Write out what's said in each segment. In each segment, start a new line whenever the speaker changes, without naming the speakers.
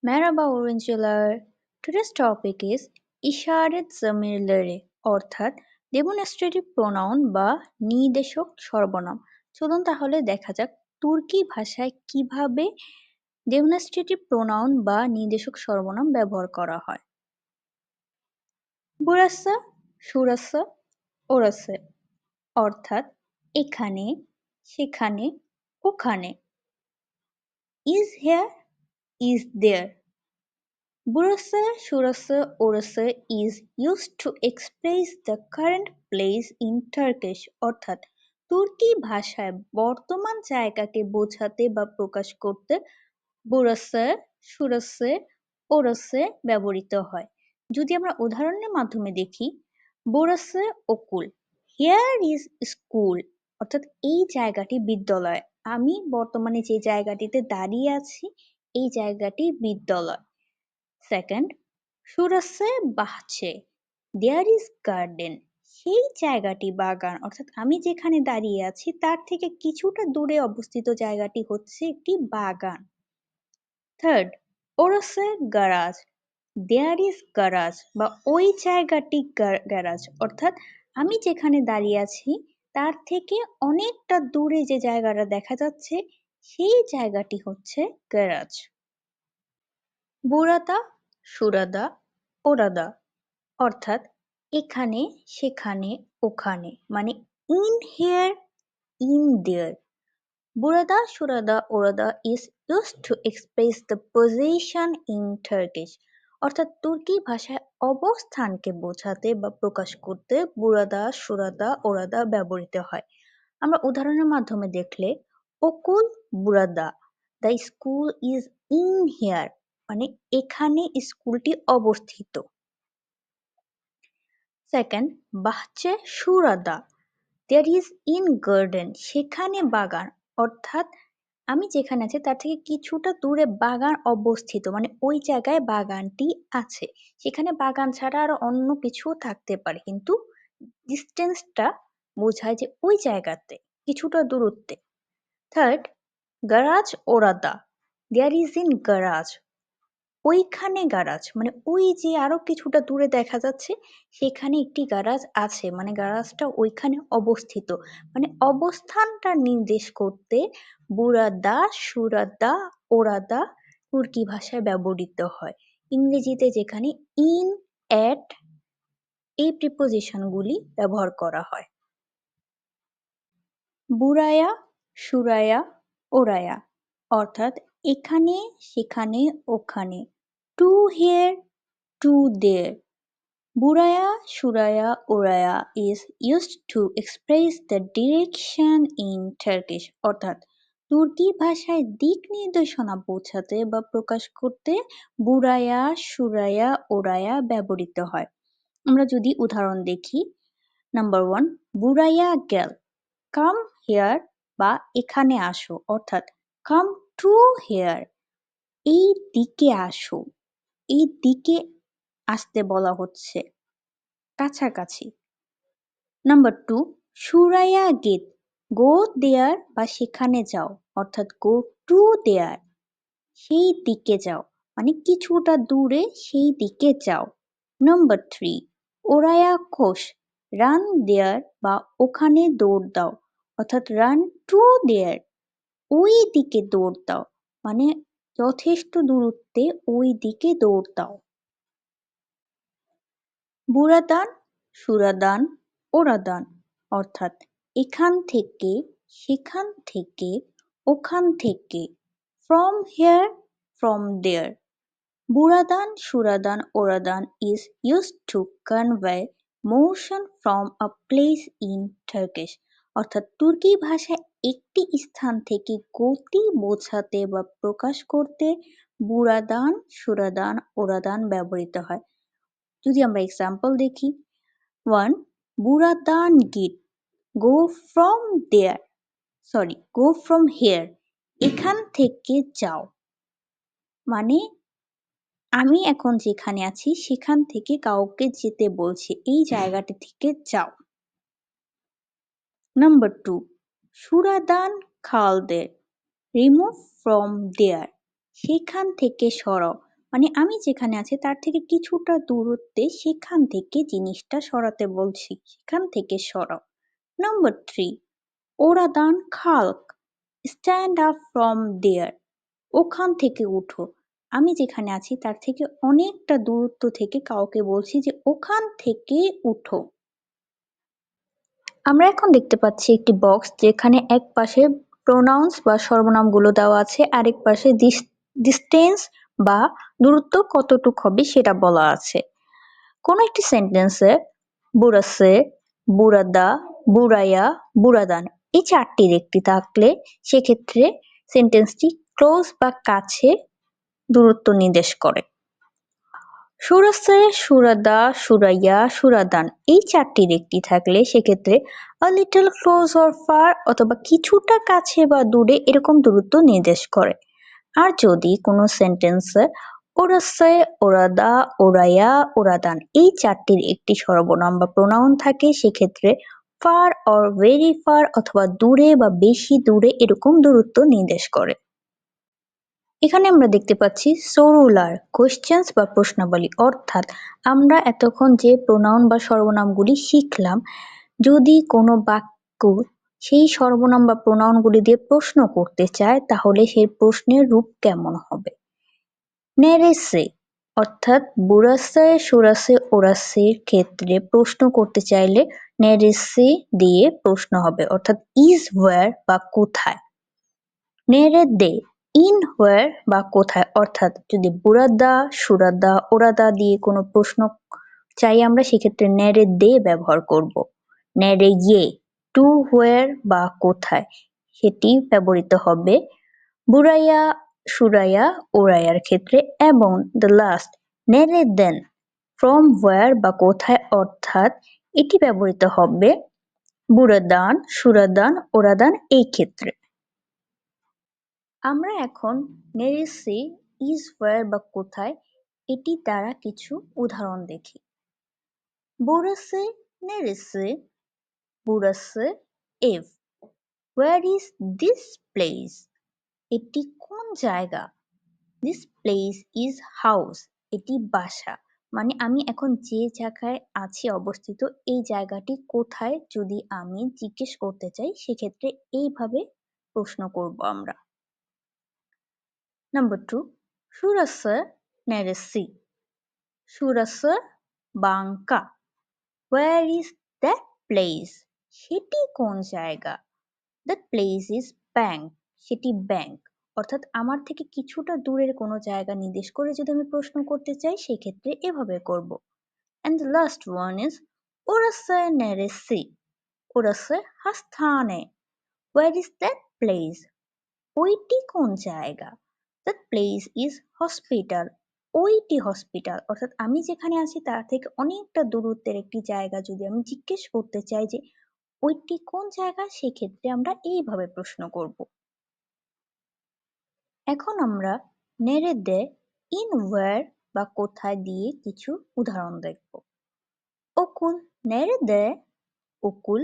Merhaba öğrenciler. Today's topic is işaret zamirleri অর্থাৎ demonstrative pronoun বা নির্দেশক সর্বনাম। চলুন তাহলে দেখা যাক তুর্কি ভাষায় কিভাবে demonstrative pronoun বা নির্দেশক সর্বনাম ব্যবহার করা হয়। Burası, şurası, orası অর্থাৎ এখানে, সেখানে, ওখানে। Is here, is there. Burası, şurası, orası is used to express the current place in Turkish অর্থাৎ তুর্কি ভাষায় বর্তমান জায়গাকে বোঝাতে বা প্রকাশ করতে burası, şurası, orası ব্যবহৃত হয়। যদি আমরা উদাহরণের মাধ্যমে দেখি burası okul, here is school অর্থাৎ এই জায়গাটি বিদ্যালয়। আমি বর্তমানে যে জায়গাটিতে দাঁড়িয়ে আছি এই জায়গাটি বিদ্যালয়। Second, şurası bahçe, there is garden সেই জায়গাটি বাগান অর্থাৎ আমি যেখানে দাঁড়িয়ে আছি তার থেকে কিছুটা দূরে অবস্থিত জায়গাটি হচ্ছে একটি বাগান। Third, orası garage, there is garage বা ওই জায়গাটি গ্যারাজ অর্থাৎ আমি যেখানে দাঁড়িয়ে আছি তার থেকে অনেকটা দূরে যে জায়গাটা দেখা যাচ্ছে সেই জায়গাটি হচ্ছে গ্যারাজ। Burada, şurada, orada অর্থাৎ এখানে, সেখানে, ওখানে মানে in here, in there. Burada, şurada, orada is used to express the position in Turkish. অর্থাৎ তুর্কি ভাষায় অবস্থানকে বোঝাতে বা প্রকাশ করতে burada, şurada, orada ব্যবহৃত হয়। আমরা উদাহরণের মাধ্যমে দেখলে okul burada, the school is in here মানে এখানে স্কুলটি অবস্থিত। Second, bahçe şurada, there is in garden সেখানে বাগান অর্থাৎ আমি যেখানে আছি তার থেকে কিছুটা দূরে বাগান অবস্থিত মানে ওই জায়গায় বাগানটি আছে। সেখানে বাগান ছাড়া আরো অন্য কিছুও থাকতে পারে কিন্তু ডিস্টেন্সটা বোঝায় যে ওই জায়গাতে কিছুটা দূরত্বে। Third, garage orada, there is in garage ওইখানে গ্যারাজ মানে ওই যে আরো কিছুটা দূরে দেখা যাচ্ছে সেখানে একটি গ্যারাজ আছে মানে গ্যারাজটা ওইখানে অবস্থিত মানে অবস্থানটা নির্দেশ করতে বুরাদা, সুরাদা, ওরাদা তুর্কি ভাষায় ব্যবহৃত হয়। ইংরেজিতে যেখানে ইন, এট এই প্রিপোজিশনগুলি ব্যবহার করা হয়। বুরায়া, সুরায়া, ওরায়া অর্থাৎ এখানে, সেখানে, ওখানে। To here, to there. Buraya, Shuraya, Oraya is used to express the direction in Turkish অর্থাৎ তুর্কি ভাষায় দিক নির্দেশনা বোঝাতে বা প্রকাশ করতে বুরায়া, সুরায়া, ওরায়া ব্যবহৃত হয়। আমরা যদি উদাহরণ দেখি নাম্বার 1, বুরায়া গেল, কাম হেয়ার বা এখানে আসো অর্থাৎ কাম টু হেয়ার এই দিকে আসো, এই দিকে আসতে বলা হচ্ছে কাছাকাছি। নাম্বার 2, সুরাইয়া গেট, গো দেয়ার বা সেখানে যাও অর্থাৎ গো টু দেয়ার সেই দিকে যাও মানে কিছুটা দূরে সেই দিকে যাও। নাম্বার 3, ওরায়া কোষ, রান দেয়ার বা ওখানে দৌড় দাও অর্থাৎ রান টু দেয়ার ওই দিকে দৌড় দাও মানে যথেষ্ট দূরত্বে ওই দিকে দৌড় দাও। বুরাদান, সুরাদান, ওরাদান অর্থাৎ এখান থেকে, সেখান থেকে, ওখান থেকে। From here, from there. Buradan, Shuradan, Oradan is used to convey motion from a place in Turkish অর্থাৎ তুর্কি ভাষায় একটি স্থান থেকে গতি বোঝাতে বা প্রকাশ করতে বুরাদান, সুরাদান, ওরাদান ব্যবহৃত হয়। যদি আমরা এক্সাম্পল দেখি 1, বুরাদান গিট, go from there, sorry go from here এখান থেকে যাও মানে আমি এখন যেখানে আছি সেখান থেকে কাউকে যেতে বলছি এই জায়গাটি থেকে যাও। নাম্বার 2, সুরাদান খালদের, রিমুভ ফ্রম দেয়ার সেখান থেকে সরাও মানে আমি যেখানে আছি তার থেকে কিছুটা দূরত্বে সেখান থেকে জিনিসটা সরাতে বলছি, সেখান থেকে সরাও। নাম্বার 3, ওরাদান খালক, স্ট্যান্ড আপ ফ্রম দেয়ার, ওখান থেকে উঠো। আমি যেখানে আছি তার থেকে অনেকটা দূরত্ব থেকে কাউকে বলছি যে ওখান থেকে উঠো। আমরা এখন দেখতে পাচ্ছি একটি বক্স যেখানে এক পাশে প্রোনাউন্স বা সর্বনামগুলো দেওয়া আছে, আরেক পাশে ডিস্টেন্স বা দূরত্ব কতটুক হবে সেটা বলা আছে। কোন একটি সেন্টেন্সে বুড়াসে, বুড়াদা, বুড়াইয়া, বুড়াদান এই চারটির একটি থাকলে সেক্ষেত্রে সেন্টেন্সটি ক্লোজ বা কাছে দূরত্ব নির্দেশ করে। সুরাসে, সুরাদা, সুরাইয়া, সুরাদান এই চারটির একটি থাকলে সেক্ষেত্রে a little close or far অথবা কিছুটা কাছে বা দূরে এরকম দূরত্ব নির্দেশ করে। আর যদি কোনো সেন্টেন্সে ওরাসে, ওরাদা, ওরাইয়া, ওরাদান এই চারটির একটি সর্বনাম বা প্রোনাউন থাকে সেক্ষেত্রে ফার অর ভেরি ফার অথবা দূরে বা বেশি দূরে এরকম দূরত্ব নির্দেশ করে। এখানে আমরা দেখতে পাচ্ছি সরুলার কোয়েশ্চেন্স বা প্রশ্নাবলী, অর্থাৎ আমরা এতক্ষণ যে প্রোনাউন বা সর্বনামগুলি শিখলাম, যদি কোনো বাক্য সেই সর্বনাম বা প্রোনাউনগুলি দিয়ে প্রশ্ন করতে চায় তাহলে সেই প্রশ্নের রূপ কেমন হবে। নেরেসে অর্থাৎ বুড়াসে, সুরাসে, ওরাসের ক্ষেত্রে প্রশ্ন করতে চাইলে নেরেসে দিয়ে প্রশ্ন হবে, অর্থাৎ ইজ ওয়্যার বা কোথায়। নেড়ে দে ইন হোয়ার বা কোথায়, অর্থাৎ যদি বুড়াদা, সুরাদা, ওরাদা দিয়ে কোনো প্রশ্ন চাই আমরা সেক্ষেত্রে নেড়ে দে ব্যবহার করব। নেড়ে ইয়ে টু হোয়ার বা কোথায় সেটি ব্যবহৃত হবে বুড়াইয়া, সুরাইয়া, ওরাইয়ার ক্ষেত্রে। এবং দ্য লাস্ট নেড়ে দেন ফ্রম হোয়ার বা কোথায়, অর্থাৎ এটি ব্যবহৃত হবে বুড়াদান, সুরাদান, ওরাদান এই ক্ষেত্রে। আমরা এখন নেরেসে, ইজ ওয়্যার বা কোথায় এটি দ্বারা কিছু উদাহরণ দেখি। বুড়াসে, নেরেসে, বুড়াসে, এভ। Where is this place? এটি কোন জায়গা? This place is house. এটি বাসা। মানে আমি এখন যে জায়গায় আছি অবস্থিত এই জায়গাটি কোথায় যদি আমি জিজ্ঞেস করতে চাই সেক্ষেত্রে এইভাবে প্রশ্ন করব আমরা। Number 2, Şurası neresi? Şurası banka. Where is that place? সেটি কোন জায়গা? That place is bank. সেটি ব্যাংক। অর্থাৎ আমার থেকে কিছুটা দূরের কোনো জায়গা নির্দেশ করে যদি আমি প্রশ্ন করতে চাই সেক্ষেত্রে এভাবে করব। And the last one is Orası neresi? Orası hastane. Where is that place? ওইটি কোন জায়গা? That place is hospital. ওইটি হসপিটাল। অর্থাৎ আমি যেখানে আছি তার থেকে অনেকটা দূরত্বের একটি জায়গা যদি আমি জিজ্ঞেস করতে চাই যে ওইটি কোন জায়গা সেক্ষেত্রে আমরা এইভাবে প্রশ্ন করব। এখন আমরা নেড়ে দে ইন ওয়্যার বা কোথায় দিয়ে কিছু উদাহরণ দেখব। Okul nerede? Okul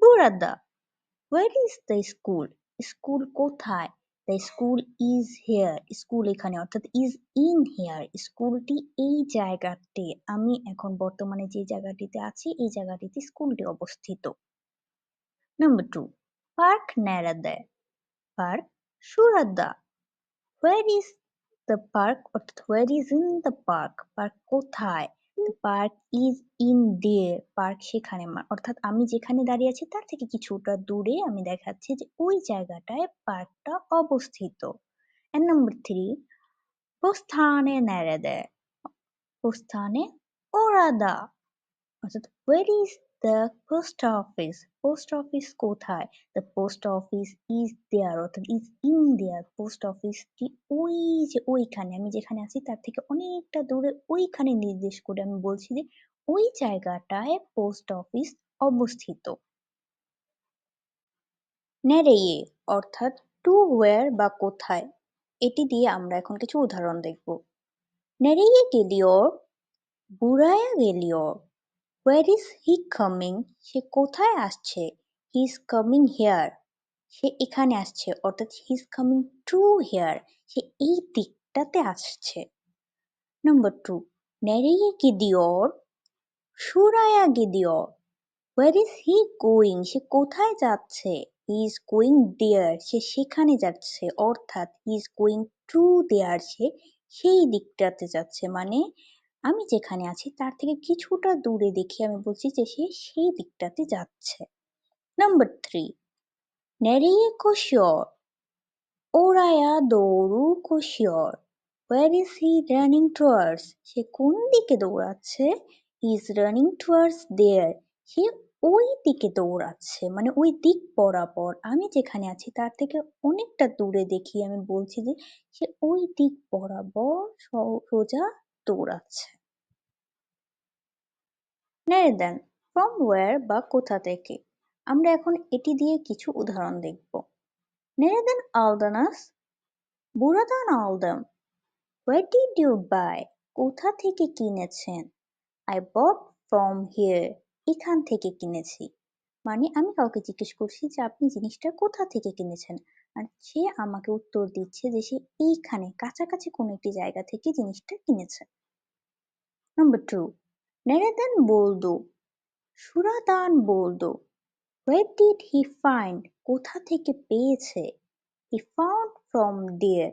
burada. Where is the school? School কোথায়? The school is here. School এখানে, অর্থাৎ is in here. স্কুলটি এই জায়গাতে, আমি এখন বর্তমানে যে জায়গাটিতে আছি এই জায়গাটিতে স্কুলটি অবস্থিত। Number 2, Park nerede? Park şurada. Where is the park? অর্থাৎ where is in the park? Park কোথায়? The park is in there. Park সেখানে, অর্থাৎ আমি যেখানে দাঁড়িয়ে আছি তার থেকে কিছুটা দূরে আমি দেখাচ্ছি যে ওই জায়গাটায় পার্কটা অবস্থিত। And number 3, প্রস্থানে nerede? প্রস্থানে orada. অর্থাৎ where is the post office? Post office কোথায়? The post office is there অর্থাৎ is in there. পোস্ট অফিসটি ওই যে ওইখানে, আমি যেখানে আছি তার থেকে অনেকটা দূরে ওইখানে নির্দেশ করে আমি বলছি যে ওই জায়গাটায় পোস্ট অফিস অবস্থিত। নেড়েয়ে অর্থাৎ টু ওয়্যার বা কোথায়, এটি দিয়ে আমরা এখন কিছু উদাহরণ দেখব। নেড়েয়ে গেলিও, বুড়ায়া গেলিও। Where is he coming? সে কোথায় আসছে? He is coming here. সে এখানে আসছে, অর্থাৎ he is coming to here. সে এই দিকটাতে আসছে। Number 2. Nereye gidiyor? Şuraya gidiyor. Where is he going? সে কোথায় যাচ্ছে? He is going there. সে সেখানে যাচ্ছে। অর্থাৎ he is going to there. সে সেই দিকটাতে যাচ্ছে। মানে আমি যেখানে আছি তার থেকে কিছুটা দূরে দেখে আমি বলছি যে সে সেই দিকটাতে যাচ্ছে। Number 3. Nereye koşuyor? Oraya doğru koşuyor. Where is he running towards? সে কোন দিকে দৌড়াচ্ছে? He is running towards there. সে ওই দিকে দৌড়াচ্ছে মানে ওই দিক বরাবর। আমি যেখানে আছি তার থেকে অনেকটা দূরে দেখি আমি বলছি যে সে ওই দিক বরাবর সোজা দৌড়াচ্ছে। Nereden? From where বা কোথা থেকে। আমরা এখন এটি দিয়ে কিছু উদাহরণ দেখব। Nereden aldınız? Buradan aldım. Where did you buy? কোথা থেকে কিনেছেন? I bought from here. এখান থেকে কিনেছি। মানে আমি কাউকে জিজ্ঞেস করছি যে আপনি জিনিসটা কোথা থেকে কিনেছেন আর সে আমাকে উত্তর দিচ্ছে যে সে এইখানে কাছাকাছি কোনো একটি জায়গা থেকে জিনিসটা কিনেছে। Number 2. Nereden buldu? Şuradan buldu. Where did he find? কোথা থেকে পেয়েছে? He found from there.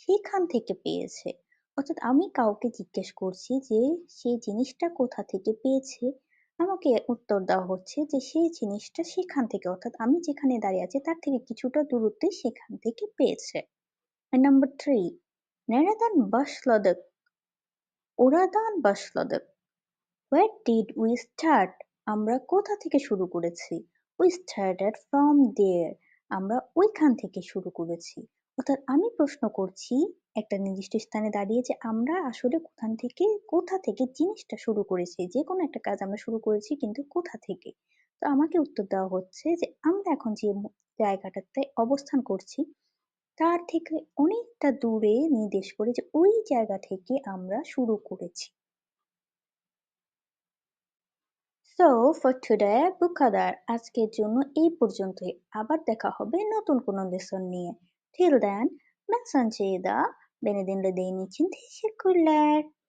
সেখান থেকে পেয়েছে। অর্থাৎ আমি কাউকে জিজ্ঞেস করছি যে সে জিনিসটা কোথা থেকে পেয়েছে। আমাকে উত্তর দেওয়া হচ্ছে যে সেই জিনিসটা সেখান থেকে অর্থাৎ আমি যেখানে দাঁড়িয়ে আছি তার থেকে কিছুটা দূরত্বে সেখান থেকে পেয়েছে। And number 3. Nereden başladık? Oradan başladık. Where did we start? আমরা কোথা থেকে শুরু করেছি? We started from there. আমরা ওইখান থেকে শুরু করেছি। অর্থাৎ আমি প্রশ্ন করছি একটা নির্দিষ্ট স্থানে দাঁড়িয়ে যে আমরা আসলে কোথা থেকে জিনিসটা শুরু করেছি। যে কোনো একটা কাজ আমরা শুরু করেছি কিন্তু কোথা থেকে? তো আমাকে উত্তর দেওয়া হচ্ছে যে আমরা এখন যে জায়গাটাতে অবস্থান করছি তার থেকে অনেকটা দূরে নির্দেশ করে যে ওই জায়গা থেকে আমরা শুরু করেছি। So for today bu kadar আজকের জন্য এই পর্যন্তই আবার দেখা হবে নতুন কোনো লেসন নিয়ে till then ben Sanjay'da beni dinlediğin için teşekkürler.